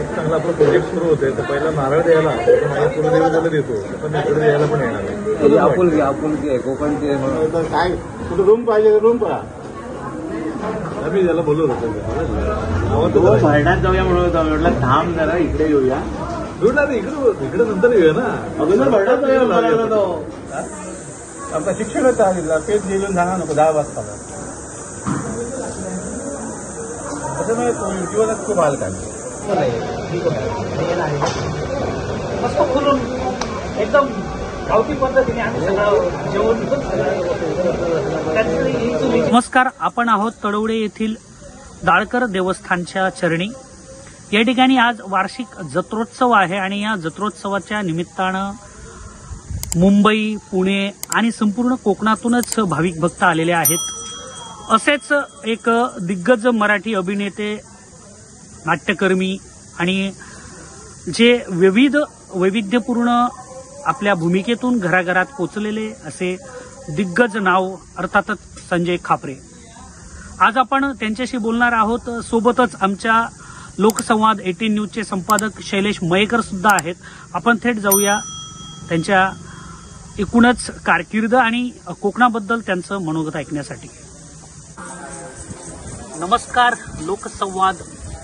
एक चांगला आपला प्रोजेक्ट सुरू होतोय तर पहिला नारळ द्यायला माझ्या कुलदेवतेला देतो पण इकडे द्यायला पण येणार आपुलकी आहे कोकणची काय कुठे रूम पाहिजे रूम पहा आम्ही त्याला बोलत होतो भांडणात जाऊया म्हणून म्हटलं थांब जरा इकडे येऊया इकडे नंतर येऊया ना अगोदर भांडणात जाऊया तो आमचा शिक्षणच आलेला पेज लिहून सांगा नको 10 वाजता त्याच्यामुळे जीवनात खूप हाल काढले मस्त बोलून एकदम गावठी पद्धतीने आम्ही सगळं जेवण. नमस्कार, आपण आहोत तडवडे येथील दाळकर देवस्थानच्या चरणी. या ठिकाणी आज वार्षिक जत्रोत्सव आहे आणि या जत्रोत्सवाच्या निमित्तानं मुंबई, पुणे आणि संपूर्ण कोकणातूनच भाविक भक्त आलेले आहेत. असेच एक दिग्गज मराठी अभिनेते, नाट्यकर्मी आणि जे वैविध्यपूर्ण आपल्या भूमिकेतून घराघरात पोचलेले असे दिग्गज नाव अर्थातच संजय खापरे. आज आपण त्यांच्याशी बोलणार आहोत. सोबतच आमच्या लोकसंवाद 18 न्यूजचे संपादक शैलेश मयेकर सुद्धा आहेत. आपण थेट जाऊया त्यांच्या एकूणच कारकीर्द आणि कोकणाबद्दल त्यांचं मनोगत ऐकण्यासाठी. नमस्कार, लोकसंवाद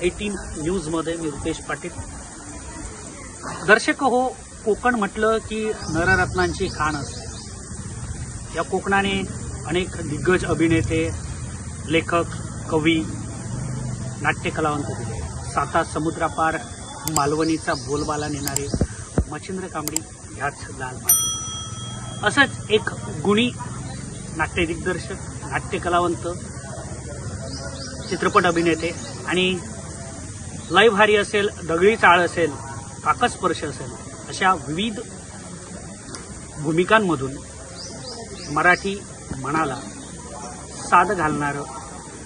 18 न्यूज मध्ये मी रुपेश पाटील. दर्शक हो, कोकण म्हटलं की नररत्नांची खाण असते. या कोकणाने अनेक दिग्गज अभिनेते, लेखक, कवी, नाट्यकलावंत दिले. साता समुद्रापार मालवणीचा बोलबाला नेणारे मच्छिंद्र कांबळी ह्याच लाल माती. असंच एक गुणी नाट्य दिग्दर्शक, नाट्यकलावंत, चित्रपट अभिनेते आणि लय भारी असेल, दगडी चाळ असेल, काकस्पर्श असेल, अशा विविध भूमिकांमधून मराठी मनाला साद घालणारं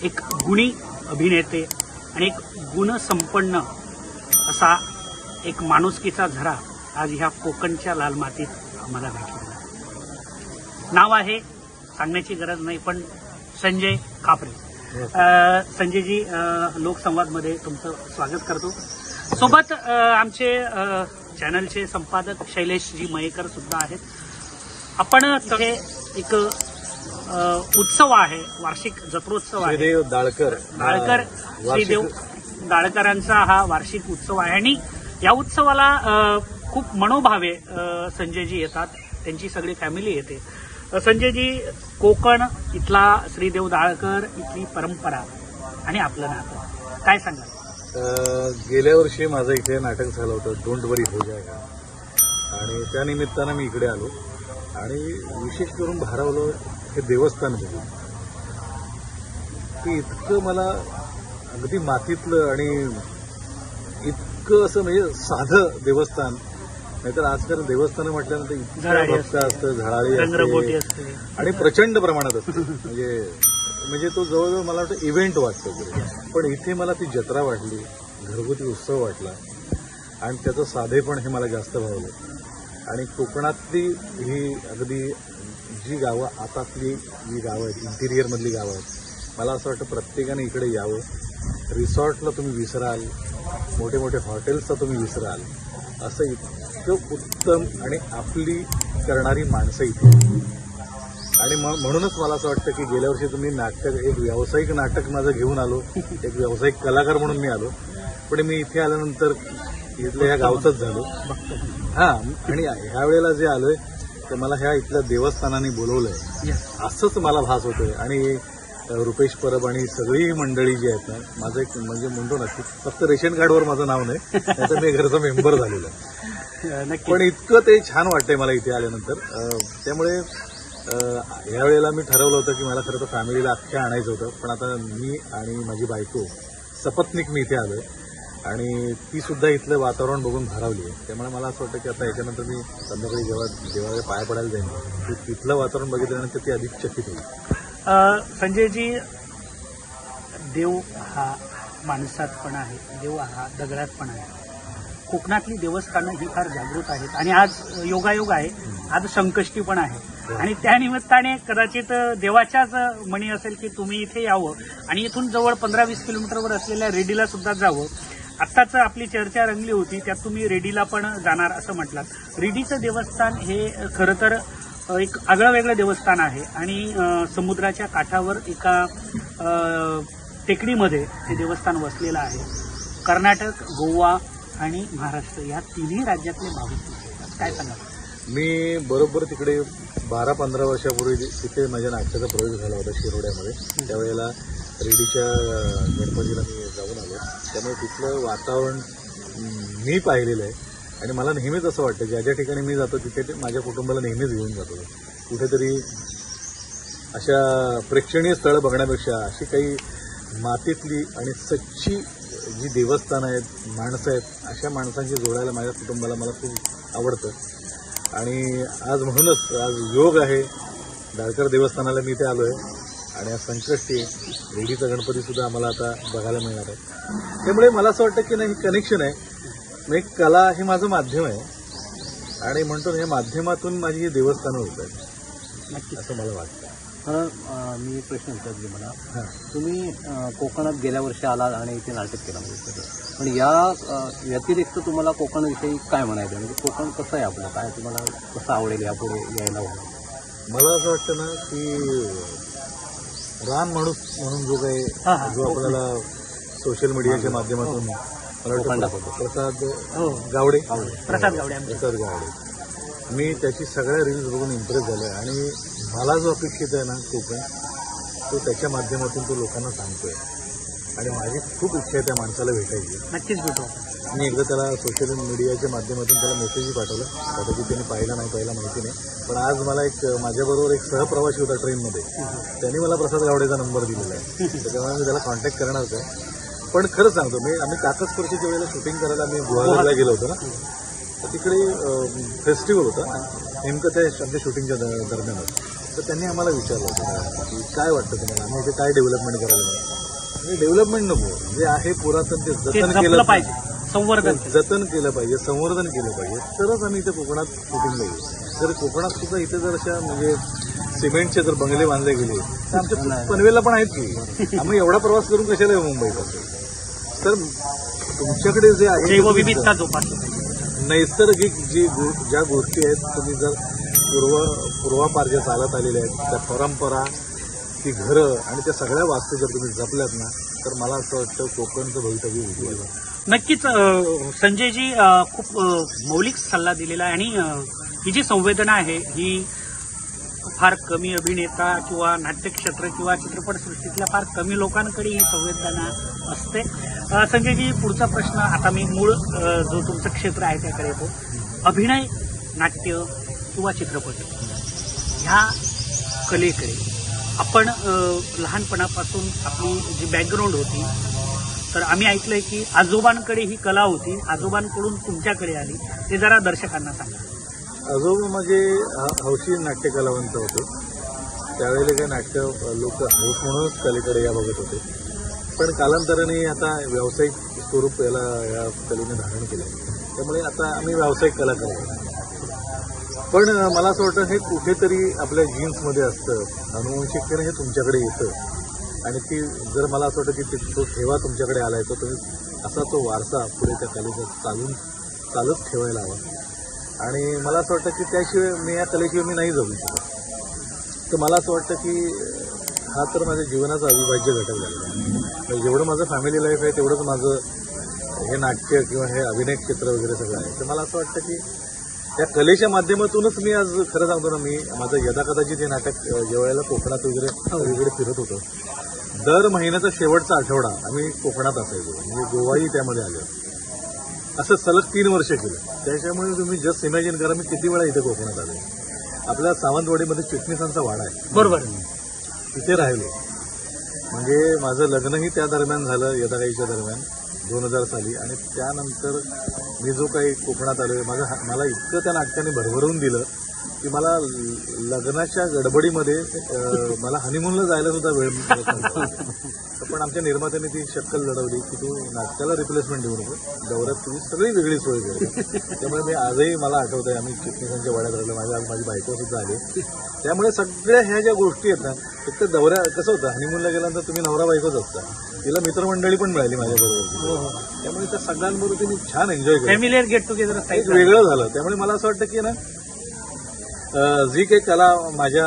एक गुणी अभिनेते आणि एक गुणसंपन्न असा एक माणुसकीचा झरा आज ह्या कोकणच्या लाल मातीत आम्हाला भेटलेला. नाव आहे, सांगण्याची गरज नाही, पण संजय खापरे. संजयजी, लोकसंवादमध्ये तुमचं स्वागत करतो. सोबत आमचे चॅनलचे संपादक शैलेशजी मयेकर सुद्धा आहेत. आपण एक उत्सव आहे, वार्षिक जत्रोत्सव आहे. श्रीदेव दाळकर श्रीदेव दाळकरांचा हा वार्षिक उत्सव आहे आणि या उत्सवाला खूप मनोभावे संजयजी येतात, त्यांची सगळी फॅमिली येते. संजयजी, कोकण, इथला श्रीदेव दाळकर, इथली परंपरा आणि आपलं नातं काय सांगाल? गेल्या वर्षी माझं इथे नाटक झालं होतं, डोंट वरी हो जाएगा, आणि त्या निमित्तानं मी इकडे आलो आणि विशेष करून भारावलं हे देवस्थान बघून की इतकं मला अगदी मातीतलं आणि इतकं असं म्हणजे साधं देवस्थान. नाहीतर आजकाल देवस्थान म्हटल्यानंतर इतकं भक्त असतं, झळाळी असते आणि प्रचंड प्रमाणात असतं. म्हणजे तो जवळजवळ मला वाटतं इव्हेंट वाटतो. पण इथे मला ती जत्रा वाटली, घरगुती उत्सव वाटला आणि त्याचं साधेपण हे मला जास्त भावलं. आणि कोकणातली ही अगदी जी गावं, आतातली जी गावं आहेत, इंटिरियरमधली गावं आहेत, मला असं वाटतं प्रत्येकाने इकडे यावं. रिसॉर्टला तुम्ही विसराल, मोठे मोठे हॉटेल्सला तुम्ही विसराल, असं इतकं उत्तम आणि आपली करणारी माणसं इथे. आणि म्हणूनच मला असं वाटतं की गेल्या वर्षी तुम्ही नाटक, एक व्यावसायिक नाटक माझं घेऊन आलो, एक व्यावसायिक कलाकार म्हणून मी आलो, पण मी इथे आल्यानंतर इथल्या ह्या गावचंच झालो. आणि ह्या वेळेला जे आलोय तर मला ह्या इथल्या देवस्थानाने बोलवलंय असंच मला भास होतोय. आणि रुपेश परब आणि सगळी मंडळी जी आहेत ना, माझं एक म्हणजे म्हणतो ना की फक्त रेशन कार्डवर माझं नाव नाही, त्याचं मी घरचा मेंबर झालेलं आहे. पण इतकं ते छान वाटतंय मला इथे आल्यानंतर. त्यामुळे यावेळेला मी ठरवलं होतं की मला खरं तर फॅमिलीला अख्ख्या आणायचं होतं, पण आता मी आणि माझी बायको सपत्नीक मी इथे आलोय आणि ती सुद्धा इथलं वातावरण बघून भारावली आहे. त्यामुळे मला असं वाटतं की आता याच्यानंतर मी संध्याकाळी जेव्हा देवाला पाया पडायला जाईन, तिथलं वातावरण बघितल्यानंतर ती अधिक चकित होईल. संजयजी, देव हा माणसात पण आहे, देव हा दगडात पण आहे. कोकणातली देवस्थानं ही फार जागृत आहेत आणि आज योगायोग आहे, आज संकष्टी पण आहे आणि त्या निमित्ताने कदाचित देवाच्याच मणी असेल की तुम्ही इथे यावं आणि इथून जवळ 15-20 किलोमीटरवर असलेल्या रेडीला सुद्धा जावं. आत्ताच आपली चर्चा रंगली होती, त्यात तुम्ही रेडीला पण जाणार असं म्हटलात. रेडीचं देवस्थान हे खरं तर एक आगळं वेगळं देवस्थान आहे आणि समुद्राच्या काठावर एका टेकडीमध्ये हे देवस्थान वसलेलं आहे. कर्नाटक, गोवा आणि महाराष्ट्र या तिन्ही राज्यातले भाविक काय सांगा? मी बरोबर तिकडे 12-15 वर्षापूर्वी तिथे माझ्या नाटकाचा प्रयोग झाला होता शिरोड्यामध्ये. त्यावेळेला रेडीच्या गणपतीला मी जाऊन आलो. त्यामुळे तिथलं वातावरण मी पाहिलेलं आहे आणि मला नेहमीच असं वाटतं ज्या ज्या ठिकाणी मी जातो तिथे माझ्या कुटुंबाला नेहमीच घेऊन जातो. कुठेतरी अशा प्रेक्षणीय स्थळं बघण्यापेक्षा अशी काही मातीतली आणि सच्ची जी देवस्थानं आहेत, माणसं आहेत, अशा माणसांची जोडायला माझ्या कुटुंबाला मला खूप आवडतं. आणि आज म्हणूनच आज योग आहे, दाळकर देवस्थानाला मी इथे आलो आहे आणि आज संकष्टी रेडीचा गणपतीसुद्धा आम्हाला आता बघायला मिळणार आहे. त्यामुळे मला असं वाटतं की नाही हे कनेक्शन आहे. म्हणजे कला हे माझं माध्यम आहे आणि म्हणतो हे माध्यमातून माझी ही देवस्थानं होत आहेत असं मला वाटतं. मी प्रश्न विचारले मला, तुम्ही कोकणात गेल्या वर्षी आला आणि इथे नाटक केलं म्हणजे, पण या व्यतिरिक्त तुम्हाला कोकणाविषयी काय म्हणायचं? म्हणजे कोकण कसं आहे आपलं, काय तुम्हाला कसं आवडेल यापुढे यायला? मला असं वाटतं ना की रान माणूस म्हणून जो काही जो आपल्याला सोशल मीडियाच्या माध्यमातून प्रसाद गावडे मी त्याची सगळ्या रील्स बघून इम्प्रेस झालोय आणि मला जो अपेक्षित आहे ना कोकण तो त्याच्या माध्यमातून तो लोकांना सांगतोय आणि माझी खूप इच्छा आहे त्या माणसाला भेटायची. नक्कीच भेटू. मी एकदा त्याला सोशल मीडियाच्या माध्यमातून त्याला मेसेजही पाठवला, कदाचित त्याने पाहिला नाही पाहिला माहिती नाही. पण आज मला माझ्याबरोबर एक सहप्रवासी होता ट्रेनमध्ये, त्यांनी मला प्रसाद गावडेचा नंबर दिलेला आहे. त्याच्यामुळे मी त्याला कॉन्टॅक्ट करणारच आहे. पण खरं सांगतो मी, आम्ही काकस्पर्शीच्या वेळेला शूटिंग करायला आम्ही गुहागरला गेलो होतो ना, तर तिकडे फेस्टिवल होता नेमकं त्या आमच्या शूटिंगच्या दरम्यानच. तर त्यांनी आम्हाला विचारलं होतं की काय वाटतं तुम्हाला, आम्ही इथे काय डेव्हलपमेंट करायला नाही. म्हणजे डेव्हलपमेंट नको, जे आहे पुरातन ते जतन केलं पाहिजे, जतन केलं पाहिजे, संवर्धन केलं पाहिजे, तरच आम्ही इथे कोकणात शूटिंगला येऊ. तर कोकणात सुद्धा इथे जर अशा म्हणजे सिमेंटचे जर बंगले बांधले गेले तर आमच्या पनवेलला पण आहेत की, आम्ही एवढा प्रवास करून कशाला येऊ मुंबईपासून. तर तुमच्याकडे जे आहे नैसर्गिक ज्या गोष्टी आहेत, तुम्ही जर पूर्वापार ज्या चालत आलेल्या आहेत त्या परंपरा, ती घरं आणि त्या सगळ्या वास्तू जर तुम्ही जपल्यात ना तर मला असं वाटतं कोकणचं भवितव्य उज्ज्वल आहे. नक्कीच संजयजी खूप मौलिक सल्ला दिलेला आहे आणि ही जी संवेदना आहे ही फार कमी अभिनेता किंवा नाट्यक्षेत्र किंवा चित्रपटसृष्टीतल्या फार कमी लोकांकडे ही संवेदना असते. संजयजी, पुढचा प्रश्न आता मी मूळ जो तुमचं क्षेत्र आहे त्याकडे येतो. अभिनय, नाट्य किंवा चित्रपट ह्या कलेकडे आपण लहानपणापासून आपली जी बॅकग्राऊंड होती, तर आम्ही ऐकलंय की आजोबांकडे ही कला होती, आजोबांकडून तुमच्याकडे आली, ते जरा दर्शकांना सांगा. आजोबा माझे हौशी नाट्य कलावंत होते. त्यावेळेला काही नाट्य लोक हौस म्हणूनच कलेकडे या बघत होते. पण कालांतराने आता व्यावसायिक स्वरूप या कलेने धारण केलं, त्यामुळे आता आम्ही व्यावसायिक कलाकार आहोत. पण मला असं वाटतं हे कुठेतरी आपल्या जीन्समध्ये असतं, अनुवंशिकतेने हे तुमच्याकडे येतं आणि ती जर मला असं वाटतं की तो ठेवा तुमच्याकडे आलाय तर तुम्ही असा तो वारसा पुढे त्या कलेचा चालत ठेवायला हवा. आणि मला असं वाटतं की त्याशिवाय मी या कलेशिवाय मी नाही जगू शकत. तर मला असं वाटतं की हा तर माझ्या जीवनाचा अविभाज्य घटक झालेला आहे. जेवढं माझं फॅमिली लाईफ आहे तेवढंच माझं हे नाट्य किंवा हे अभिनय क्षेत्र वगैरे सगळं आहे. तर मला असं वाटतं की त्या कलेच्या माध्यमातूनच मी आज खरं सांगतो ना, मी माझं यदाकदाचित हे नाटक ज्या वेळेला कोकणात वगैरे फिरत होतो, दर महिन्याचा शेवटचा आठवडा आम्ही कोकणात असायचो. म्हणजे गोवाही त्यामध्ये आले. असं सलग 3 वर्ष केलं. त्याच्यामुळे तुम्ही जस्ट इमॅजिन करा मी किती वेळा इथे कोकणात आले. आपल्या सावंतवाडीमध्ये चिटणीसांचा वाडा आहे, बरोबर, तिथे राहिले. म्हणजे माझं लग्नही त्या दरम्यान झालं, यदाकाईच्या दरम्यान 2000 साली. आणि त्यानंतर मी जो काही कोकणात आलोय, मला इतकं त्या नाटकाने भरभरून दिलं की मला लग्नाच्या गडबडीमध्ये मला हनीमूनला जायला सुद्धा वेळ मिळत नव्हता. पण आमच्या निर्मात्याने ती शक्कल लढवली की तू नाटकाला रिप्लेसमेंट देऊ नको, दौऱ्यात तुझी सगळी वेगळी सोय केली. त्यामुळे मी आजही मला आठवतंय आम्ही चिटणीसांच्या वाड्यात राहिलो, माझी बायको सुद्धा आली. त्यामुळे सगळ्या ह्या ज्या गोष्टी आहेत ना, एक तर दौऱ्या कसं होतं हनीमूनला गेल्यानंतर तुम्ही नवरा बायकोच असता, तिला मित्रमंडळी पण मिळाली माझ्याबरोबर. त्यामुळे त्या सगळ्यांबरोबर तिने छान एन्जॉय केलं, फॅमिलियर गेट टुगेदर एक वेगळं झालं. त्यामुळे मला असं वाटतं की ना जी काही कला माझ्या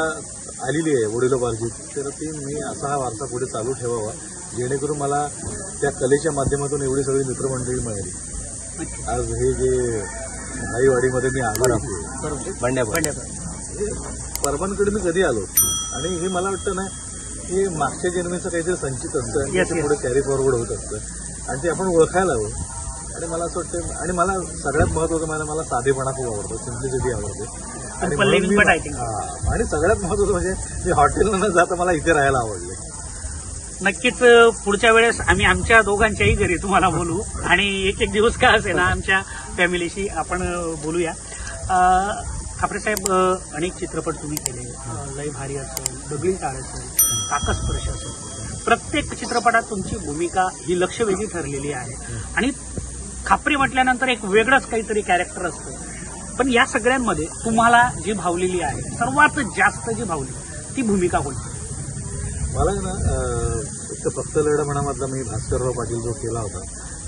आलेली आहे वडिलोपार्जित, तर ती मी असा हा वारसा पुढे चालू ठेवावा, जेणेकरून मला त्या कलेच्या माध्यमातून एवढी सगळी मित्रमंडळी मिळाली. आज हे जे भाईवाडीमध्ये मी आलो, परभणकडे मी कधी आलो, आणि हे मला वाटतं ना हे मागच्या जन्मेचं काहीतरी संचित असतं, ते पुढे कॅरी फॉरवर्ड होत असतं आणि ते आपण ओळखायला हवं. आणि मला असं वाटतं, आणि मला सगळ्यात महत्वाचं मला साधेपणा खूप आवडतो, सिम्प्लिसिटी आवडते. आणि सगळ्यात महत्वाचं म्हणजे मी हॉटेलला न जाता मला इथे राहायला आवडले. नक्कीच पुढच्या वेळेस आम्ही आमच्या दोघांच्याही घरी तुम्हाला बोलू आणि एक एक दिवस का असे ना आमच्या फॅमिलीशी आपण बोलूया. खापरे साहेब, अनेक चित्रपट तुम्ही केले, लय भारी असेल, दगडी टाळ असेल, काकस्पर्श असेल, प्रत्येक चित्रपटात तुमची भूमिका ही लक्षवेधी ठरलेली आहे आणि खापरे म्हटल्यानंतर एक वेगळंच काहीतरी कॅरेक्टर असतं. पण या सगळ्यांमध्ये तुम्हाला जी भावलेली आहे, सर्वात जास्त जी भावली ती भूमिका कोणती? मला ना एक फक्त लढा म्हणामधला मी भास्करराव पाटील जो केला होता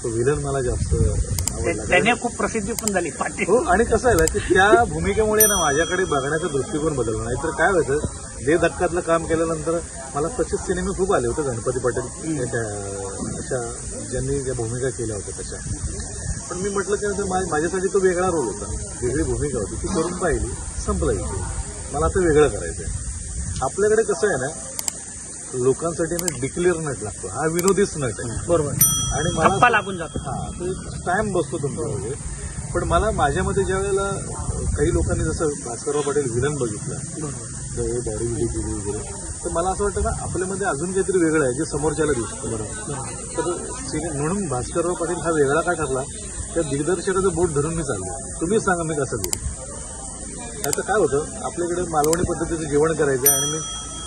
तो विलन मला जास्त आवडला. त्याने खूप प्रसिद्धी पण झाली पाटील. हो, आणि कसं आहे ना की त्या भूमिकेमुळे ना माझ्याकडे बघण्याचा दृष्टिकोन बदलला. नाहीतर काय व्हायचं, दे धक्कातलं काम केल्यानंतर मला तसेच सिनेमे खूप आले होते, गणपती पाटील अशा ज्यांनी ज्या भूमिका केल्या होत्या तशा. पण मी म्हटलं की माझ्यासाठी तो वेगळा रोल होता, वेगळी भूमिका होती, ती करून पाहिली, संपला विषय. मला आता वेगळं करायचंय. आपल्याकडे कसं आहे ना, लोकांसाठी ना डिक्लेअर नट लागतो, हा विनोदीच नट आहे, बरोबर, आणि मला लागून जातो, हा तो स्टॅम्प बसतो तुमच्यामध्ये. पण मला माझ्यामध्ये ज्या वेळेला काही लोकांनी जसं भास्करराव पाटील विलन बघितलं, बॉडी बिडी केली वगैरे, तर मला असं वाटतं ना आपल्यामध्ये अजून काहीतरी वेगळं आहे जे समोरच्याला दिसतं. बरोबर, तर म्हणून भास्करराव पाटील हा वेगळा का ठरला, त्या दिग्दर्शकाचं बोट धरून मी चाललो, तुम्हीच सांगा मी कसं घेऊ. त्याचं काय होतं, आपल्याकडे मालवणी पद्धतीचं जेवण करायचं आणि मी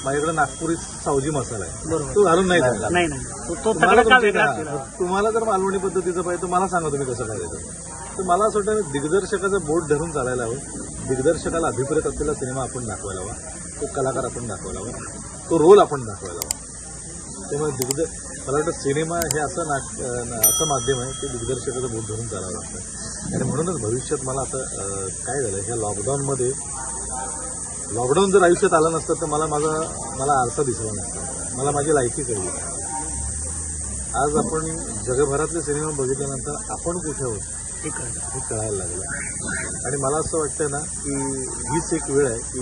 माझ्याकडे नागपुरी सावजी मसाला आहे, तो घालून नाही तुम्हाला जर मालवणी पद्धतीचं पाहिजे तर मला सांगा तुम्ही कसं करायचं. तर मला असं वाटतं दिग्दर्शकाचं बोट धरून चालायला हवं, दिग्दर्शकाला अभिप्रेत असलेला सिनेमा आपण दाखवायला हवा, तो कलाकार आपण दाखवायला हवा, तो रोल आपण दाखवायला हवा. त्यामुळे मला वाटतं सिनेमा हे असं माध्यम आहे की दिग्दर्शकाचं बोट धरून चालावं लागतं. आणि म्हणूनच भविष्यात मला आता काय झालं, ह्या लॉकडाऊन जर आयुष्यात आलं नसतं तर मला आरसा दिसला नसता, मला माझी लायकी कळली. आज आपण जगभरातले सिनेमा बघितल्यानंतर आपण कुठे आहोत हे कळायला लागलं. आणि मला असं वाटतं ना की हीच एक वेळ आहे की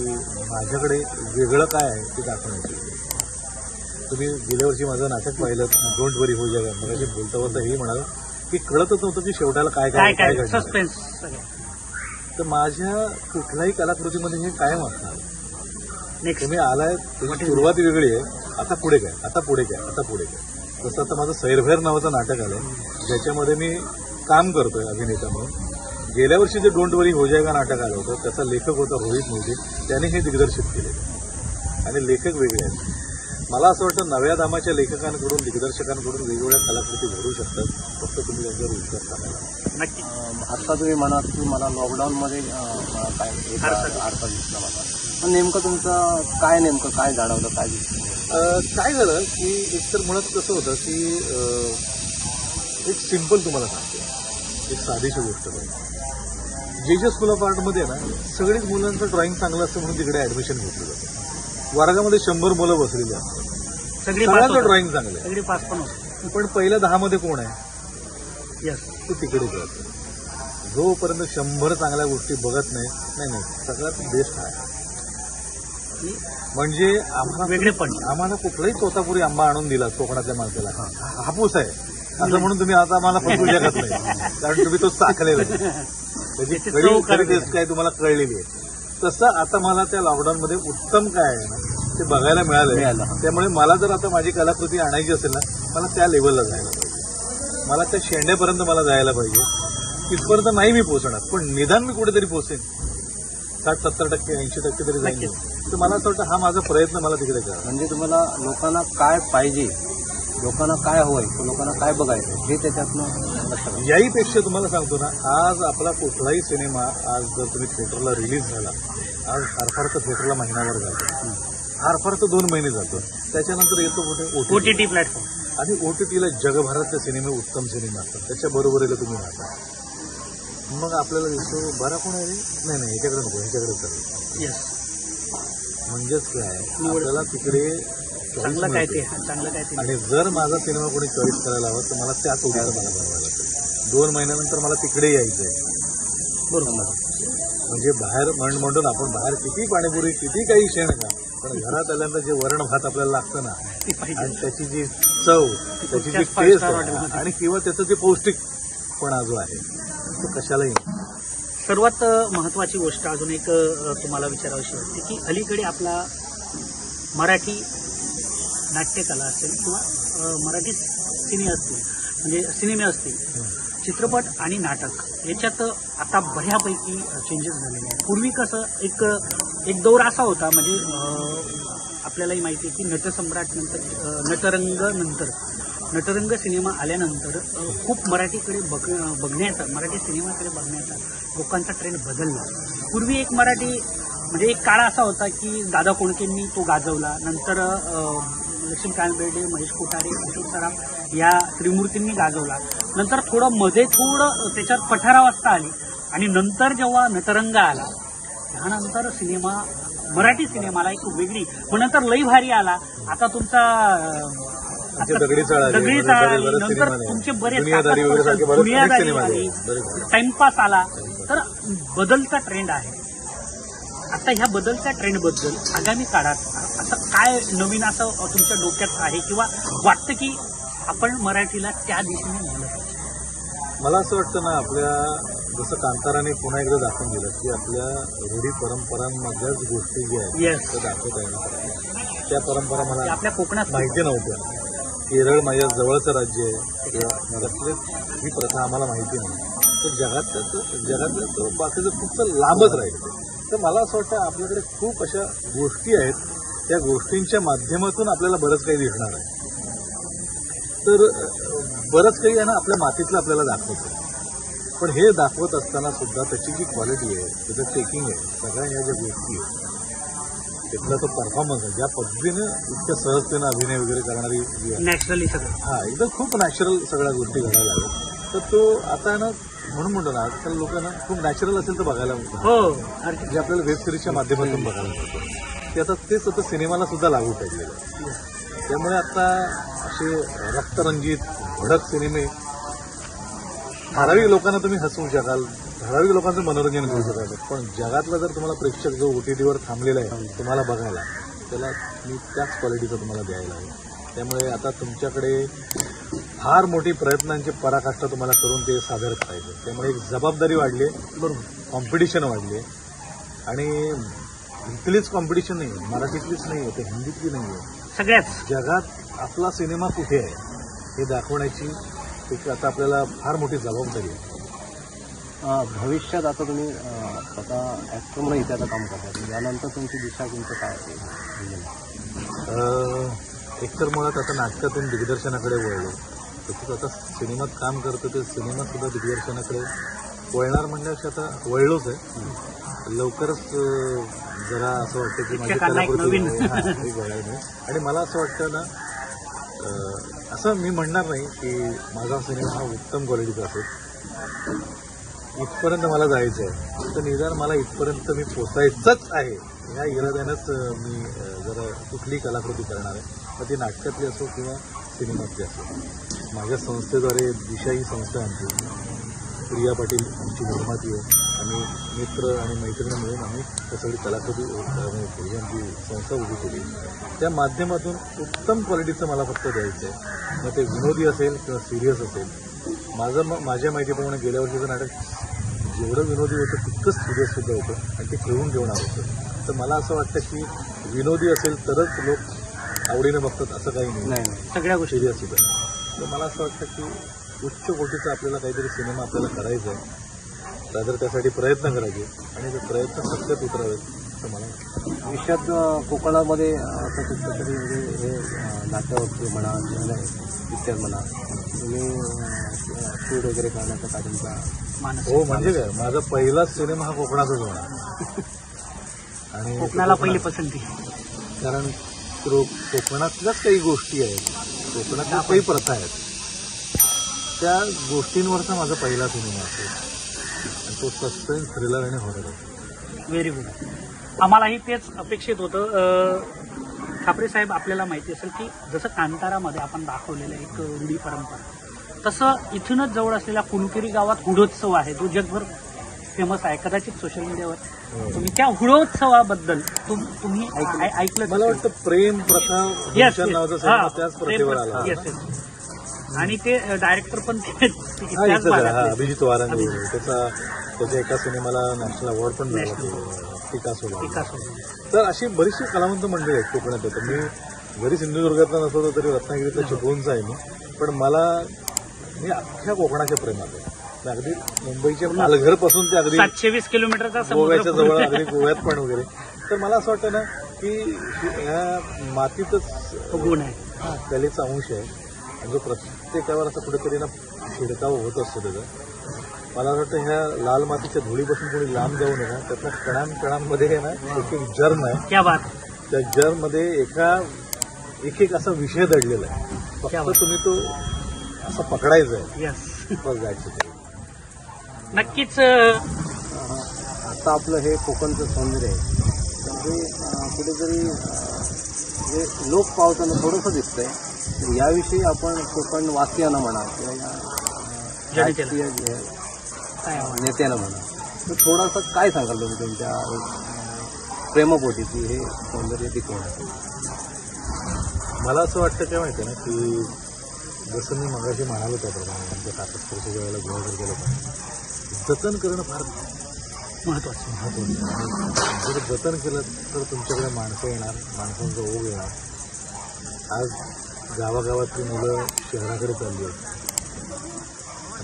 माझ्याकडे वेगळं काय आहे ते दाखवण्याची. तुम्ही गेल्या वर्षी माझं नाटक पाहिलं, डोंट वरी हो जाएगा, मगाशी बोलता बोलता हे म्हणाल की कळतच नव्हतं की शेवटाला काय काय काय घडणार. तर माझ्या कुठल्याही कलाकृतीमध्ये हे कायम असणार. तुम्ही आलाय, तुमची सुरुवात वेगळी आहे, आता पुढे काय, आता पुढे काय, आता पुढे काय. जसं आता माझं सैरभैर नावाचं नाटक आलं ज्याच्यामध्ये मी काम करतोय अभिनेता म्हणून. गेल्या वर्षी जे डोंट वरी हो जाएगा नाटक आलं होतं त्याचा लेखक होता रोहित मोदी, त्याने हे दिग्दर्शित केलेलं आणि लेखक वेगळे आहेत. मला असं वाटतं नव्या दामाच्या लेखकांकडून दिग्दर्शकांकडून वेगवेगळ्या कलाकृती घडू शकतात, फक्त तुम्ही त्यांच्यावर विश्वास टाकायला. नक्की. आता तुम्ही म्हणाल की मला लॉकडाऊनमध्ये काय आरसा दिसला मला, पण नेमकं तुमचं काय जाणवलं, काय दिसलं? काय झालं की एकतर मुळात कसं होतं की एक सिम्पल तुम्हाला सांगतो, एक साधीशी गोष्ट पाहिजे. जे स्कूल ऑफ आर्टमध्ये ना सगळीच मुलांचं ड्रॉइंग चांगलं असतं म्हणून तिकडे ऍडमिशन घेतलं जातं. वर्गामध्ये 100 मुलं बसलेली असतात, सगळ्यांचं ड्रॉइंग चांगलं, पण पहिल्या 10 मध्ये कोण आहे, यस तो तिकडेच जातो. जोपर्यंत 100 चांगल्या गोष्टी बघत नाही सगळ्यात बेस्ट आहे. म्हणजे आम्हाला कुठलाही तोतापुरी आंबा आणून दिला कोकणातल्या माणसाला, हापूस आहे असं म्हणून तुम्ही आता आम्हाला फसवू शकत नाही, कारण तुम्ही तो चाखलेला आहे, त्याची खरी टेस्ट काय तुम्हाला कळलेली आहे. तसं आता मला त्या लॉकडाऊनमध्ये उत्तम काय आहे ना ते बघायला मिळालं. त्यामुळे मला जर आता माझी कलाकृती आणायची असेल ना, मला त्या लेवलला जायला पाहिजे, मला त्या शेंड्यापर्यंत मला जायला पाहिजे. तिथपर्यंत नाही मी पोहोचणार, पण निदान मी कुठेतरी पोहोचेन. 60-70%, 80% तरी जाईल. तर मला असं वाटतं हा माझा प्रयत्न मला तिकडे करा. म्हणजे तुम्हाला लोकांना काय पाहिजे, लोकांना काय हवंय, लोकांना काय बघायचं हे त्याच्यातनं लक्षात आलं. याहीपेक्षा तुम्हाला सांगतो ना, आज आपला कुठलाही सिनेमा आज जर तुम्ही थिएटरला रिलीज झाला, आज फार तर थिएटरला महिनाभर जातो, फार तर 2 महिने जातो. त्याच्यानंतर येतो कुठे OTT प्लॅटफॉर्म. आणि OTTला जगभरातले सिनेमे उत्तम सिनेमे असतात, त्याच्या बरोबरीला तुम्ही राहता. मग आपल्याला दिसतो बरा कोण आहे रे, नाही ह्याच्याकडे नको, ह्याच्याकडे चालेल. येस. म्हणजेच काय, आपल्याला तिकडे चांगलं काय ते, चांगलं काय ते. आणि जर माझा सिनेमा कोणी चॉईस करायला हवा तर मला त्याच ओढीला मला बनवायला लागेल. 2 महिन्यानंतर मला तिकडे यायचंय. बरोबर. म्हणजे बाहेर म्हणून आपण बाहेर किती पाणीपुरी किती काही शेण का, पण घरात आल्यानंतर जे वरण भात आपल्याला लागतं ना, आणि त्याची जी चव, त्याची जी टेस्ट आणि किंवा त्याचं जे पौष्टिकपणा जो आहे तो कशालाही. सर्वात महत्वाची गोष्ट अजून एक तुम्हाला विचारावीशी वाटते की अलीकडे आपला मराठी नाट्यकला असेल किंवा मराठी सिनेमे असतील, चित्रपट आणि नाटक याच्यात आता बऱ्यापैकी चेंजेस झालेले आहेत. पूर्वी कसं एक दौर असा होता, म्हणजे आपल्यालाही माहिती आहे की नटसम्राट नंतर नटरंग सिनेमा आल्यानंतर खूप मराठीकडे मराठी सिनेमाकडे बघण्याचा लोकांचा ट्रेंड बदलला. पूर्वी एक मराठी म्हणजे एक काळ असा होता की दादा कोंडकेंनी तो गाजवला, नंतर लक्ष्मीकांत बेर्डे, महेश कोठारे, अशोक सराफ या त्रिमूर्तींनी गाजवला. नंतर थोडं त्याच्यात पठारावस्था आली आणि नंतर जेव्हा नटरंग आला त्यानंतर मराठी सिनेमाला एक वेगळी, मग नंतर लई भारी आला. आता तुमचा दगडी चाळ आली, नंतर तुमचे बरेच दुनियादारी आली, टाइमपास आला. तर बदलचा ट्रेंड आहे. आता ह्या बदलत्या ट्रेंडबद्दल आगामी काळात असं काय नवीन असं तुमच्या डोक्यात आहे किंवा वाटतं की आपण मराठीला त्या दिशेने नेलं पाहिजे? मला असं वाटतं ना, आपल्या जसं कांताराने पुन्हा एकदा दाखवून दिलं की आपल्या रूढी परंपरांमधल्याच गोष्टी ज्या आहेत त्या दाखवता येणार. त्या परंपरा मला आपल्या कोकणात माहिती नव्हत्या. केरळ माझ्या जवळचं राज्य आहे किंवा ही प्रथा आम्हाला माहिती नाही. तर जगातलं बाकीचं खूप लांबच राहील. तर मला असं वाटतं आपल्याकडे खूप अशा गोष्टी आहेत, त्या गोष्टींच्या माध्यमातून आपल्याला बरंच काही दिसणार आहे. तर बरंच काही आहे ना आपल्या मातीतलं आपल्याला दाखवतं. पण हे दाखवत असताना सुद्धा त्याची जी क्वालिटी आहे, त्याचं टेकिंग आहे, सगळ्या ह्या ज्या गोष्टी आहेत, तिथला तो परफॉर्मन्स आहे, ज्या पद्धतीने इतक्या सहजतेनं अभिनय वगैरे करणारी जी आहे, नॅचरली सगळं एकदम खूप नॅचरल सगळ्या गोष्टी घडायला लागतात. तर तो आता ना म्हणून म्हणतो ना, आजकाल लोकांना खूप नॅचरल असेल तर बघायला मिळतं, जे आपल्याला वेब सिरीजच्या माध्यमातून बघायला मिळतं. ते आता तेच आता सिनेमाला सुद्धा लागू पाहिजे. त्यामुळे आता असे रक्तरंजित भडक सिनेमे ठराविक लोकांना तुम्ही हसवू शकाल, ठराविक लोकांचं मनोरंजन करू शकाल, पण जगातला जर तुम्हाला प्रेक्षक जो OTTवर थांबलेला आहे तुम्हाला बघायला, त्याला मी त्याच क्वालिटीचं तुम्हाला द्यायला आहे. त्यामुळे आता तुमच्याकडे फार मोठी प्रयत्नांची पराकाष्ठा तुम्हाला करून ते सादर करायचं. त्यामुळे एक जबाबदारी वाढली, बरोबर, कॉम्पिटिशन वाढली. आणि इथलीच कॉम्पिटिशन नाही, मराठीतलीच नाही आहे, ते हिंदीतली नाही आहे, सगळ्याच जगात आपला सिनेमा कुठे आहे हे दाखवण्याची एक आता आपल्याला फार मोठी जबाबदारी आहे. भविष्यात आता तुम्ही स्वतः ॲक्टर म्हणून इथे आता काम करता, यानंतर तुमची दिशा तुमचं काय असेल? एकतर मुळात आता नाटकातून दिग्दर्शनाकडे वळलो, तसंच आता सिनेमात काम करतो ते सिनेमासुद्धा दिग्दर्शनाकडे वळणार म्हणल्याशी आता वळलोच आहे. लवकरच जरा असं वाटतं की माझी कलाकृती वळायला. आणि मला असं वाटतं ना, असं मी म्हणणार नाही की माझा सिनेमा हा उत्तम क्वालिटीचा असेल, इथपर्यंत मला जायचं आहे, तर निदान मला इथपर्यंत मी पोचायचंच आहे ह्या इराद्यानंच मी जरा कुठली कलाकृती करणार आहे, मग ती नाटकातली असो किंवा सिनेमातली असो. माझ्या संस्थेद्वारे दिशा ही संस्था आमची, प्रिया पाटील आमची निर्माती आहे, आम्ही मित्र आणि मैत्रिणी मिळून आम्ही त्या सगळी कलाकृती केली, आमची संस्था उभी केली. त्या माध्यमातून उत्तम क्वालिटीचं मला फक्त द्यायचं आहे, मग ते विनोदी असेल किंवा सिरियस असेल. माझ्या माहितीप्रमाणे गेल्या वर्षीचं नाटक जेवढं विनोदी होतं तितकंच सिरियससुद्धा होतं आणि ते खेळून ठेवणार होतं. तर मला असं वाटतं की विनोदी असेल तरच लोक आवडीनं बघतात असं काही नाही, सगळ्या गोष्टी सिरियस सुद्धा. तर मला असं वाटतं की उच्च कोटीचा आपल्याला काहीतरी सिनेमा आपल्याला करायचा आहे. तर त्यासाठी प्रयत्न करायचे आणि ते प्रयत्न सत्यात उतरावेत असं मला वाटतं. आयुष्यात कोकणामध्ये असं कुठलं तरी म्हणजे हे नाटक म्हणा किंवा पिक्चर म्हणा तुम्ही शूट वगैरे करण्याचा काय तुमचा मानस हो म्हणजे काय माझा पहिलाच सिनेमा हा कोकणातच होणार आणि कोकणाला पहिली पसंती. कारण कोकणातल्याच काही गोष्टी आहेत, कोकणातल्या काही प्रथा आहेत, त्या गोष्टींवरचा माझा पहिला सिनेमा असेल आणि तो सस्पेन्स, थ्रिलर आणि हॉरर आहे. Very good. आम्हालाही तेच अपेक्षित होतं. ठाकरे साहेब, आपल्याला माहिती असेल की जसं कांतारामध्ये आपण दाखवलेलं एक रूढी परंपरा, तसं इथूनच जवळ असलेल्या कुणकेरी गावात हुडोत्सव आहे, जो जगभर फेमस आहे. कदाचित सोशल मीडियावर तुम्ही त्या हुडोत्सवाबद्दल तुम्ही ऐकलं. मला वाटतं प्रेम प्रथा नावाचा सिनेमा त्याच प्रथेवर आला. आणि ते डायरेक्टर पण अभिजित वारंग, त्याच्या एका सिनेमाला नॅशनल अवॉर्ड पण मिळाला, पिकासोला. तर अशी बरीचशी कलावंत मंडळी आहेत कोकणात. तर मी जरी सिंधुदुर्गातला नसतो तरी रत्नागिरीतला चिपळूणचा आहे मी, पण मी अख्ख्या कोकणाच्या प्रेमात आहे. अगदी मुंबईच्या पालघर पासून ते अगदी 720 किलोमीटरचा गोव्याच्या जवळ, अगदी गोव्यात पण वगैरे. तर मला असं वाटतं ना की ह्या मातीतच गुण आहे, कलेचा अंश आहे आणि जो प्रत्येकावर असं कुठेतरी ना शिडकाव होत असतो त्याचा. मला वाटतं ह्या लाल मातीच्या धुळीपासून कोणी लांब जाऊ नये. त्यातल्या कणांमध्ये आहे ना एक जर्म आहे. त्या जर्ममध्ये एक असा विषय दडलेला आहे, फक्त तुम्ही तो असा पकडायचा आहे. बस जायचं. नक्कीच. आता आपलं हे कोकणचं सौंदर्य आहे, म्हणजे कुठेतरी जे लोक पावताना थोडंसं दिसतंय. याविषयी आपण कोकण वासियांना म्हणा किंवा नेत्याला म्हणा, तर थोडासा काय सांगाल तुम्ही तुमच्या प्रेमपोटी की हे सौंदर्य टिकवणं? मला असं वाटतं काय माहिती ना की जसं मी मगाशी म्हणालो त्याप्रमाणे आमच्या कागदपत्राच्या वेळेला गोळा गेलो पण जतन करणं फार महत्वाचं. जर जतन केलं तर तुमच्याकडे माणसं येणार, माणसांचा ओघ येणार. आज गावागावातली मुलं शहराकडे चालली आहेत.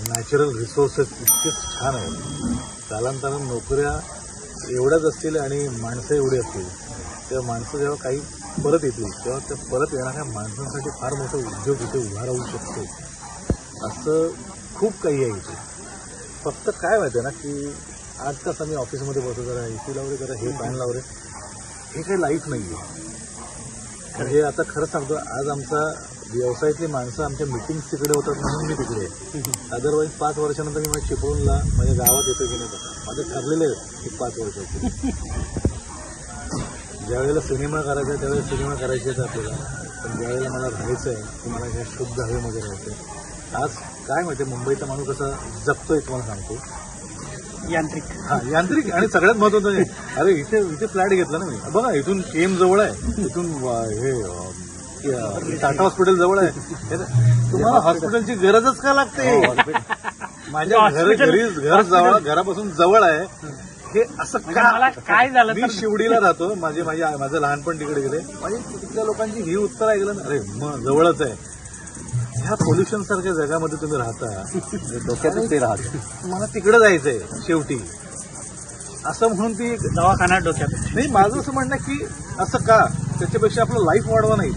नॅचरल रिसोर्सेस इतकेच छान आहेत. कालांतरानं नोकऱ्या एवढ्याच असतील आणि माणसं एवढी असतील, तेव्हा माणसं जेव्हा काही परत येतील तेव्हा त्या परत येणाऱ्या माणसांसाठी फार मोठा उद्योग इथे उभा राहू शकतो. असं खूप काही आहे इथे. फक्त काय माहिती आहे ना की आज कसं मी ऑफिसमध्ये बसतो, जरा AC लावले, जरा हे फॅन लावले, हे काही लाईफ नाही आहे. म्हणजे आता खरं सांगतो, आज आमचा व्यवसायातली माणसं आमच्या मिटिंग्स तिकडे होतात म्हणून मी तिकडे आहे. अदरवाईज 5 वर्षानंतर मी माझ्या चिपळूणला माझ्या गावात येतो की नाही बघा, माझं ठरलेलं आहे एक 5 वर्षाचे. ज्यावेळेला सिनेमा करायचा आहे त्यावेळेला सिनेमा करायचे आहेत आपल्याला, पण ज्यावेळेला मला राहायचं आहे की मला ह्या शुद्ध हवेमध्ये राहायचं. आज काय माहिती मुंबईचा माणूस कसा जगतोय तुम्हाला सांगतो, यांत्रिक. आणि सगळ्यात महत्वाचं आहे, अरे इथे फ्लॅट घेतला ना मी, बघा इथून केम जवळ आहे, इथून हे टाटा हॉस्पिटल जवळ आहे. तुम्हाला हॉस्पिटलची गरजच का लागते? माझ्या घरापासून जवळ आहे. हे असं काय झालं? मी शिवडीला राहतो, माझं लहानपण तिकडे गेले. माझी तिथल्या लोकांची ही उत्तर ऐकलं ना, अरे मग जवळच आहे. ह्या पोल्युशन सारख्या जगामध्ये तुम्ही राहता, डोक्यातच ते राहतं, मला तिकडे जायचंय शेवटी असं म्हणून ती दवाखाना डोक्यात नाही. माझं असं म्हणणं की असं का, त्याच्यापेक्षा आपलं लाईफ वाढवा नाही.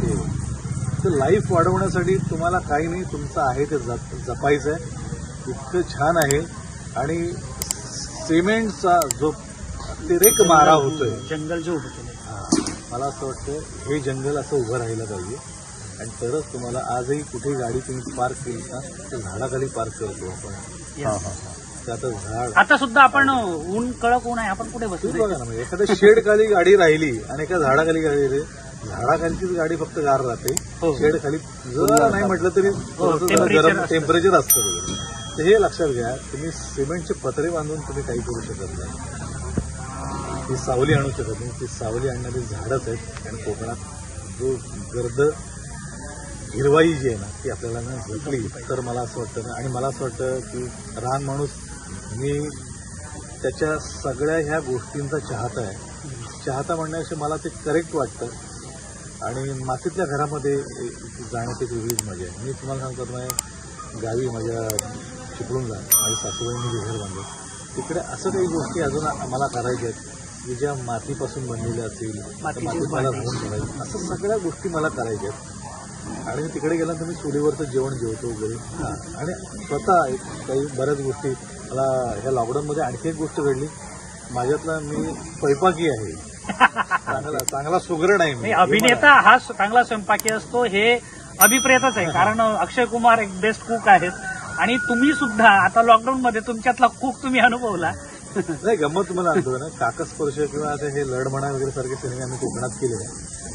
ते लाईफ वाढवण्यासाठी तुम्हाला काही नाही, तुमचं आहे ते जपायचं आहे. इतकं छान आहे. आणि सिमेंटचा जो अतिरेक मारा होतोय, जंगल जो होतं, मला असं वाटतं हे जंगल असं उभं राहिलं पाहिजे. आणि तरच तुम्हाला आजही कुठे गाडी तुम्ही पार्क केली ना तर झाडाखाली पार्क करतो आपण. त्यातच झाड. आता सुद्धा आपण ऊन कडक ऊन आहे, आपण कुठे बसतो बघा ना, म्हणजे एखाद्या शेड खाली गाडी राहिली आणि एका झाडाखाली गाडी राहिली, झाडाखालचीच गाडी फक्त गार राहते. शेड खाली जर नाही म्हटलं तरी गरम टेम्परेचर असतं वगैरे. तर हे लक्षात घ्या, तुम्ही सिमेंटचे पत्रे बांधून तुम्ही काही करू शकत नाही. ती सावली आणू शकत नाही. ती सावली आणणारी झाडच आहेत. आणि कोकणात जो गर्द हिरवाई जी आहे ना ती आपल्याला ना भेटली तर मला असं वाटतं ना, आणि मला असं वाटतं की रान माणूस मी त्याच्या सगळ्या ह्या गोष्टींचा चाहता आहे. चाहता म्हणण्यापेक्षा मला ते करेक्ट वाटतं. आणि मातीतल्या घरामध्ये जाण्याची एक वेगळीच मजा आहे. मी तुम्हाला सांगतो, माझ्या गावी माझ्या चिपळूणला माझ्या सासूबाईंनी जे घर बांधलं तिकडे असं काही गोष्टी अजून आम्हाला करायच्या आहेत की ज्या मातीपासून बनलेल्या असतील, मातीत मला राहून करायचं, असं सगळ्या गोष्टी मला करायच्या आहेत. आणि तिकडे गेल्यानंतर मी चुलीवरचं जेवण जेवतो वगैरे. आणि स्वतः काही बऱ्याच गोष्टी मला ह्या लॉकडाऊनमध्ये आणखी एक गोष्ट घडली, माझ्यातला मी स्वयंपाकी आहे, चांगला सुगरण आहे मी. अभिनेता हा चांगला स्वयंपाकी असतो हे अभिप्रेतच आहे, कारण अक्षय कुमार एक बेस्ट कुक आहेत आणि तुम्ही सुद्धा आता लॉकडाऊन मध्ये तुमच्यातला कुक तुम्ही अनुभवला. नाही, गंमत तुम्हाला आणतो ना, काकस्पर्श किंवा असे हे लढमणा वगैरे सारखे सिनेमे आम्ही कोकणात केले आहे,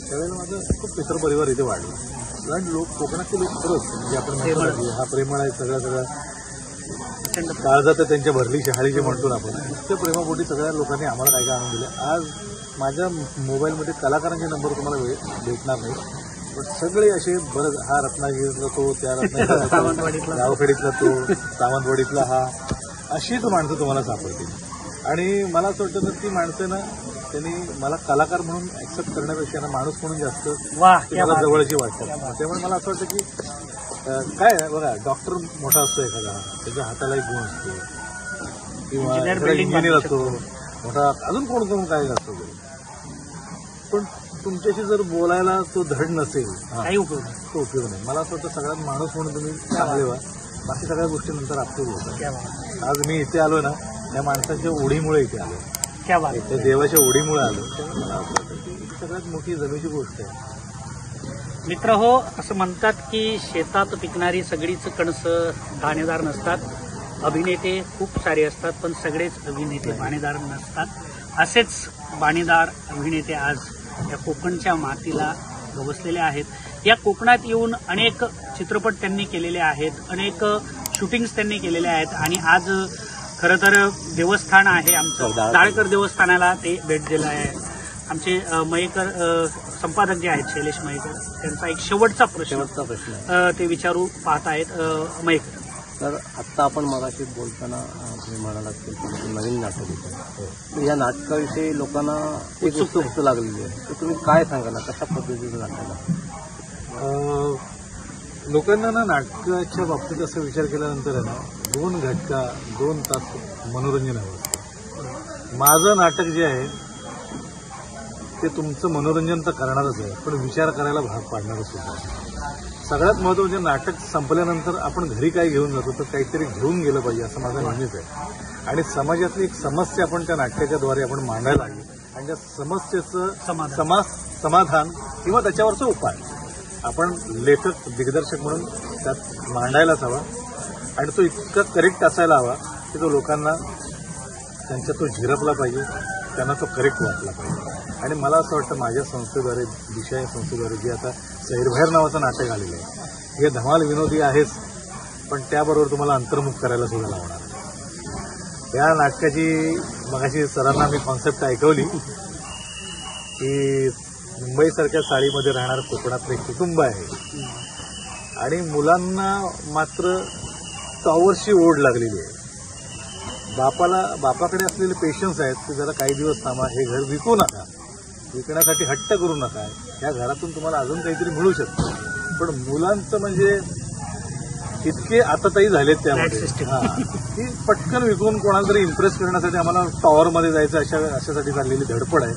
त्यावेळेला माझा खूप मित्रपरिवार इथे वाढला. कारण कोकणातले लोक खरंच म्हणजे आपण म्हणतो हा प्रेमळ आहे, सगळं काळजात त्यांच्या भरली शहाळी जे म्हणतो ना आपण, इतक्या प्रेमापोटी सगळ्या लोकांनी आम्हाला काय काय आणून दिलं. आज माझ्या मोबाईलमध्ये कलाकारांचे नंबर तुम्हाला भेटणार नाही, पण सगळे असे बरं, हा रत्नागिरीतला तो, त्या रत्नागिरीतला गावखेडीतला तो, सावंतवाडीतला हा, अशीच माणसं तुम्हाला सापडतील. आणि मला असं वाटतं तर ती माणसं ना त्यांनी मला कलाकार म्हणून ऍक्सेप्ट करण्यापेक्षा ना माणूस म्हणून जास्त मला जवळची वाटतात. त्यामुळे मला असं वाटतं की काय बघा, डॉक्टर मोठा असतो एखादा, त्याच्या हाताला एक गुण असतो, किंवा इंजिनियर असतो मोठा, अजून कोण कोण काय असतो, पण तुमच्याशी जर बोलायला तो धड नसेल तो उपयोग नाही. मला असं वाटतं सगळ्यात माणूस म्हणून तुम्ही चांगले व्हा, बाकी सगळ्या गोष्टी नंतर आपसूक होतात. आज मी इथे आलो ना, त्या माणसाच्या ओढीमुळे इथे आलो, त्या देवाच्या ओढीमुळे आलो. त्यामुळे मला असं वाटतं की ही सगळ्यात मोठी जमेची गोष्ट आहे. मित्र हो, असं म्हणतात की शेतात पिकणारी सगळीच कणसं दाणेदार नसतात, अभिनेते खूप सारे असतात पण सगळेच अभिनेते बाणेदार नसतात. असेच बाणेदार अभिनेते आज या कोकणच्या मातीला गवसलेले आहेत. या कोकणात येऊन अनेक चित्रपट त्यांनी केलेले आहेत, अनेक शूटिंग्स त्यांनी केलेले आहेत आणि आज खरं तर देवस्थान आहे आमचं दाळकर देवस्थानाला ते भेट दिलं आहे. आमचे मयेकर संपादक जे आहेत शैलेश मयेकर, त्यांचा एक शेवटचा प्रश्न ते विचारू पाहत आहेत. मयेकर, तर आत्ता आपण मगाशी बोलताना तुम्ही म्हणालात की नवीन नाटक होतं, या नाटकाविषयी लोकांना एक उत्सुकता लागलेली आहे, तर तुम्ही काय सांगाल कशा पद्धतीचं नाटक? लोकांना ना नाटकाच्या बाबतीत असं विचार केल्यानंतर आहे ना, 2 तास मनोरंजन हवं असतं. माझं नाटक जे आहे ते तुमचं मनोरंजन तर करणारच आहे, पण विचार करायला भाग पाडणारच सुद्धा. सगळ्यात महत्त्वाचं नाटक संपल्यानंतर आपण घरी काय घेऊन जातो तर काहीतरी घेऊन गेलं पाहिजे असं माझं नेहमीच आहे. आणि समाजातली एक समस्या आपण त्या नाटकाच्याद्वारे आपण मांडायला हवी आणि त्या समस्येचं समाधान किंवा त्याच्यावरचा उपाय आपण लेखक दिग्दर्शक म्हणून त्यात मांडायलाच हवा. आणि तो इतका करेक्ट असायला हवा की तो लोकांना त्यांच्या तो झिरपला पाहिजे, त्यांना तो करेक्ट वाटला पाहिजे. आणि मला असं वाटतं माझ्या संस्थेद्वारे, दिशा या संस्थेद्वारे जे आता सैरभैर नावाचं नाटक आलेलं आहे, हे धमाल विनोदी आहेच, पण त्याबरोबर तुम्हाला अंतर्मुख करायला सुद्धा लावणार. या नाटकाची मगाशी सरांना मी कॉन्सेप्ट ऐकवली की मुंबईसारख्या चाळीमध्ये राहणारं कोकणातलं एक कुटुंब आहे आणि मुलांना मात्र टॉवरची ओढ लागलेली आहे. बापाकडे असलेले पेशन्स आहेत की जरा काही दिवस थांबा, हे घर विकू नका, विकण्यासाठी हट्ट करू नका, या घरातून तुम्हाला अजून काहीतरी मिळू शकतं. पण मुलांचं म्हणजे इतके आताताई झालेत त्यामध्ये की पटकन विकून कोणाला तरी इम्प्रेस करण्यासाठी आम्हाला टॉवरमध्ये जायचं अशासाठी चाललेली धडपड आहे.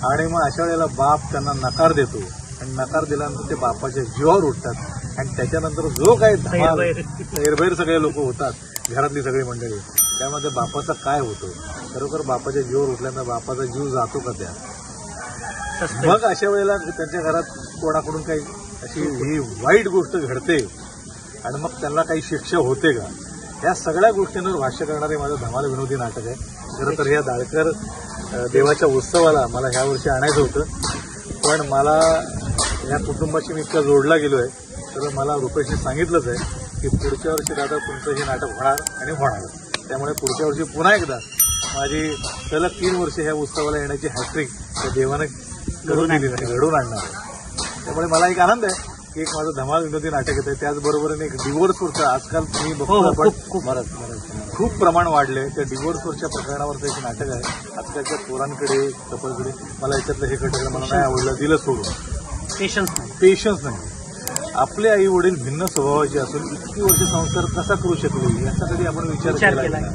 आणि मग अशा वेळेला बाप त्यांना नकार देतो आणि नकार दिल्यानंतर ते बापाच्या जीवावर उठतात आणि त्याच्यानंतर जो काही सैरभैर सगळे लोक होतात घरातली सगळी मंडळी, त्यामध्ये बापाचा काय होतो, खरोखर बापाच्या जीवावर उठल्यानंतर बापाचा जीव जातो का त्या. मग अशा वेळेला त्यांच्या घरात कोणाकडून काही अशी ही वाईट गोष्ट घडते आणि मग त्यांना काही शिक्षा होते का, या सगळ्या गोष्टींवर भाष्य करणारे माझं धमाल विनोदी नाटक आहे. खरं तर या दाळकर देवाच्या उत्सवाला मला ह्या वर्षी आणायचं होतं, पण मला या कुटुंबाशी मी इतका जोडला गेलो आहे तर मला रुपेशने सांगितलंच आहे की पुढच्या वर्षी दादा तुमचं हे नाटक होणार आणि होणार. त्यामुळे पुढच्या वर्षी पुन्हा एकदा माझी सलग 3 वर्ष ह्या उत्सवाला येण्याची हॅट्रिक त्या देवाने घडून आणणार आहे. त्यामुळे मला एक आनंद आहे की एक माझं धमाल विनोदी नाटक येत आहे. त्याचबरोबरीने एक डिवोर्सवरचं आजकाल मी बघतो आपण खूप प्रमाण वाढले, त्या डिवोर्सवरच्या प्रकरणावरचं एक नाटक आहे. आजकालच्या पोरांकडे कपलकडे मला याच्यातलं हे घटक मला नाही आवडलं, दिलं सोडून. पेशन्स नाही. आपले आई वडील भिन्न स्वभावाचे असून इतकी वर्ष संसार कसा करू शकले याचा कधी आपण विचार केला नाही.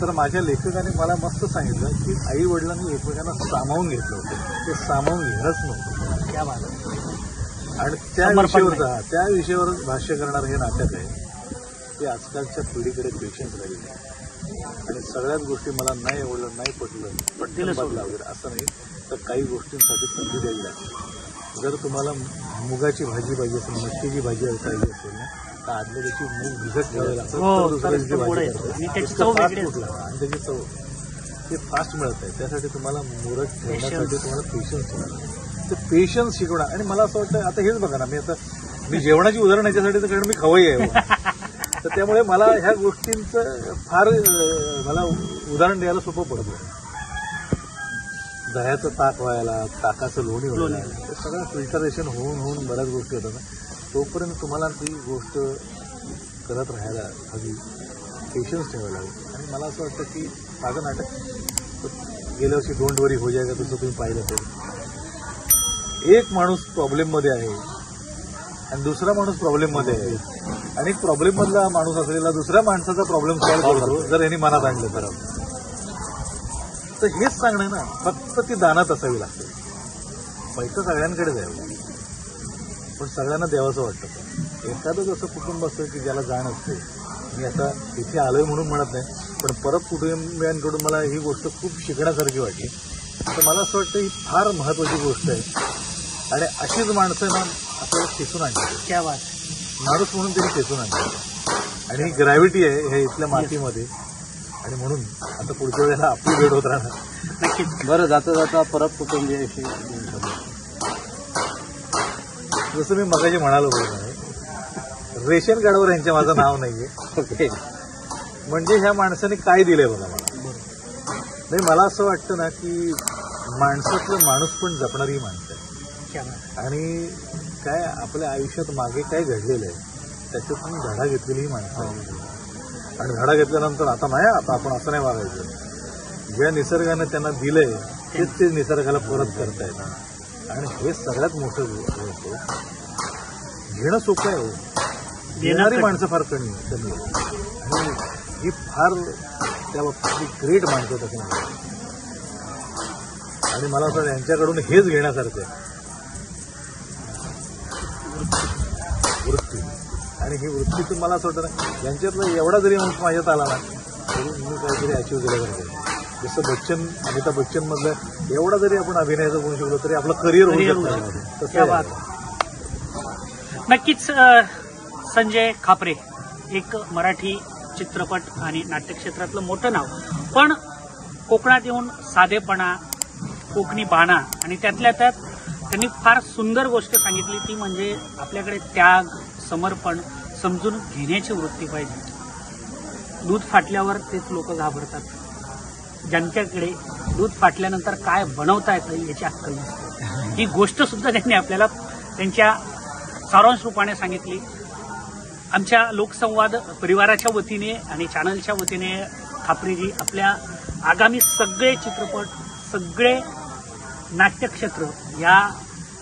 तर माझ्या लेखकाने मला मस्त सांगितलं की आई वडिलांनी एकमेकांना सामावून घेतलं होतं, ते सामावून घेणंच नव्हतं. क्या बात आहे. आणि त्या विषयावर भाष्य करणारं हे नाटक आहे ते आजकालच्या पिढीकडे पेशन्स राहिले आणि सगळ्याच गोष्टी मला नाही आवडलं, नाही पटलं बदला वगैरे असं नाही, तर काही गोष्टींसाठी संधी द्यावी लागते. जर तुम्हाला मुगाची भाजी पाहिजे असेल, मटकीची भाजी पाहिजे असेल ना, तर आदल्या दिवशी मूग भिजत ठेवायला लागतं, तर दुसऱ्या दिवशी भाजी करतात आणि त्याची चव ते फास्ट मिळत आहे. त्यासाठी तुम्हाला मुरत ठेवण्यासाठी तुम्हाला पेशन्स शिकवणार, ते पेशन्स शिकवणार. आणि मला असं वाटतं आता हेच बघा ना, मी जेवणाची उदाहरण याच्यासाठी तर कारण मी खवय्ये आहे, तर त्यामुळे मला ह्या गोष्टींचं फार मला उदाहरण द्यायला सोपं पडतं. दह्याचं ताक व्हायला, ताकाचं लोणी व्हायला, ते सगळं फिल्टरेशन होऊन बऱ्याच गोष्टी होतात ना, तोपर्यंत तुम्हाला ती गोष्ट करत राहायला हवी, पेशन्स ठेवायला हवी. आणि मला असं वाटतं की माझं नाटक गेल्या वर्षी डोंट वरी हो जाएगा तसं तुम्ही पाहिलं असेल, एक माणूस प्रॉब्लेममध्ये आहे आणि दुसरा माणूस प्रॉब्लेममध्ये आहे, आणि प्रॉब्लेम मधला माणूस असलेला दुसऱ्या माणसाचा प्रॉब्लेम सॉल्व्ह करतो जर यांनी मनात आणलं तर हेच सांगणं ना, फक्त ती दानात असावी लागते. पैसा सगळ्यांकडेच आहे, पण सगळ्यांना द्यावंसं वाटतं. एखादंच असं कुटुंब असतं की ज्याला जाण असते. मी आता इथे आलोय म्हणून म्हणत नाही, पण परत कुटुंबियांकडून मला ही गोष्ट खूप शिकण्यासारखी वाटली. तर मला असं वाटतं ही फार महत्वाची गोष्ट आहे आणि अशीच माणसं ना आपल्याला खेचून आणली. क्या बात. माणूस म्हणून तरी खेचून आणली आणि ही ग्रॅव्हिटी आहे हे इथल्या मातीमध्ये. आणि म्हणून आता पुढच्या वेळेला आपली भेट होत राहणार. नक्कीच. बरं, जाता जाता परत कुटुंबियाविषयी जसं मी मगाशी म्हणालो बरोबर, रेशन कार्डवर यांच्या माझं नाव नाहीये. ओके. म्हणजे ह्या माणसाने काय दिलंय बघा मला. नाही, मला असं वाटतं ना की माणसातलं माणूस पण जपणारी माणसं आहे आणि काय आपल्या आयुष्यात मागे काय घडलेलं आहे त्याच्यातून धडा घेतलेली माणसं आहे. आणि धडा घेतल्यानंतर आता आपण असं नाही वागायचं. ज्या निसर्गाने त्यांना दिलंय तेच ते निसर्गाला परत करतायत आणि हे सगळ्यात मोठं होतं. घेणं सोपं आहे, देणारी माणसं फार कमी आहे आणि ही फार त्या बाबतीत ग्रेट माणसं त्याच्यामध्ये. आणि मला असं यांच्याकडून हेच घेण्यासारखं आहे, वृत्ती. आणि ही वृत्तीतून मला असं वाटतं ना, यांच्यातला एवढा जरी अंश माझ्यात आला ना तरी मी काहीतरी अचीव केलं पाहिजे. जसं अमिताभ बच्चन मधलं एवढा जरी आपण अभिनयाचा गुण शिकलो तरी आपलं करिअर होऊ शकतं. नक्कीच. संजय खापरे एक मराठी चित्रपट आणि नाट्यक्षेत्रातलं मोठं नाव, पण कोकणात येऊन साधेपणा, कोकणी बाणा आणि त्यातल्या त्यात त्यांनी फार सुंदर गोष्ट सांगितली, ती म्हणजे आपल्याकडे त्याग, समर्पण, समजून घेण्याची वृत्ती पाहिजे. दूध फाटल्यावर तेच लोक घाबरतात, ज्यांच्याकडे दूध फाटल्यानंतर काय बनवता येतं याची अक्कल नसते. ही गोष्ट सुद्धा त्यांनी आपल्याला त्यांच्या सारांश रूपाने सांगितली. आमच्या लोकसंवाद परिवाराच्या वतीने आणि चॅनलच्या वतीने खापरेजी आपल्या आगामी सगळे चित्रपट, सगळे नाट्यक्षेत्र या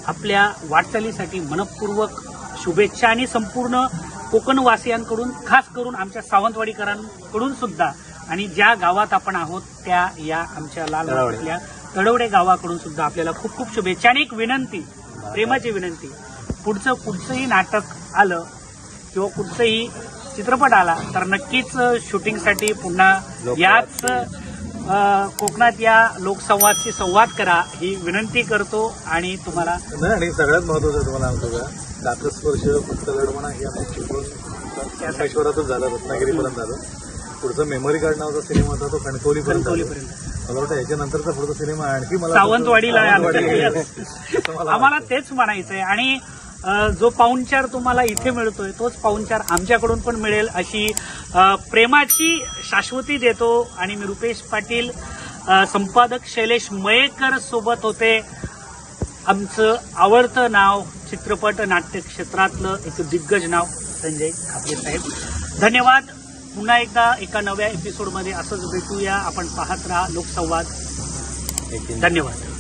आपल्या वाटचालीसाठी मनपूर्वक शुभेच्छा आणि संपूर्ण कोकणवासियांकडून, खास करून आमच्या सावंतवाडीकरांकडून सुद्धा आणि ज्या गावात आपण आहोत त्या या आमच्या लाल मातीतल्या तडवडे गावाकडून सुद्धा आपल्याला खूप खूप शुभेच्छा. आणि एक विनंती, प्रेमाची विनंती, कुठचंही नाटक आलं किंवा कुठचंही चित्रपट आला तर नक्कीच शूटिंगसाठी पुन्हा याच कोकणात या लोकसंवादशी संवाद करा ही विनंती करतो. आणि तुम्हाला नाही, आणि सगळ्यात महत्वाचं तुम्हाला सांगतो का, काकस्पर्श फक्त लढवणा हे आम्ही चिपळूण त्याश्वरातच झालं, रत्नागिरीपर्यंत झालं. पुढचा मेमरी कार्ड नावाचा सिनेमा होता तो कणकवलीपर्यंत. मला वाटतं याच्यानंतरचा पुढचा सिनेमा आणखी मला सावंतवाडीला आम्हाला तेच म्हणायचंय. आणि जो पाहुणचार तुम्हाला इथे मिळतोय तोच पाहुणचार आमच्याकडून पण मिळेल अशी प्रेमाची शाश्वती देतो. आणि मी रुपेश पाटील, संपादक शैलेश मयेकर सोबत होते. आमचं आवडतं नाव, चित्रपट नाट्य क्षेत्रातलं एक दिग्गज नाव संजय खापरे साहेब. धन्यवाद. पुन्हा एकदा एका नव्या एपिसोडमध्ये असंच भेटूया. आपण पाहत राहा लोकसंवाद. धन्यवाद.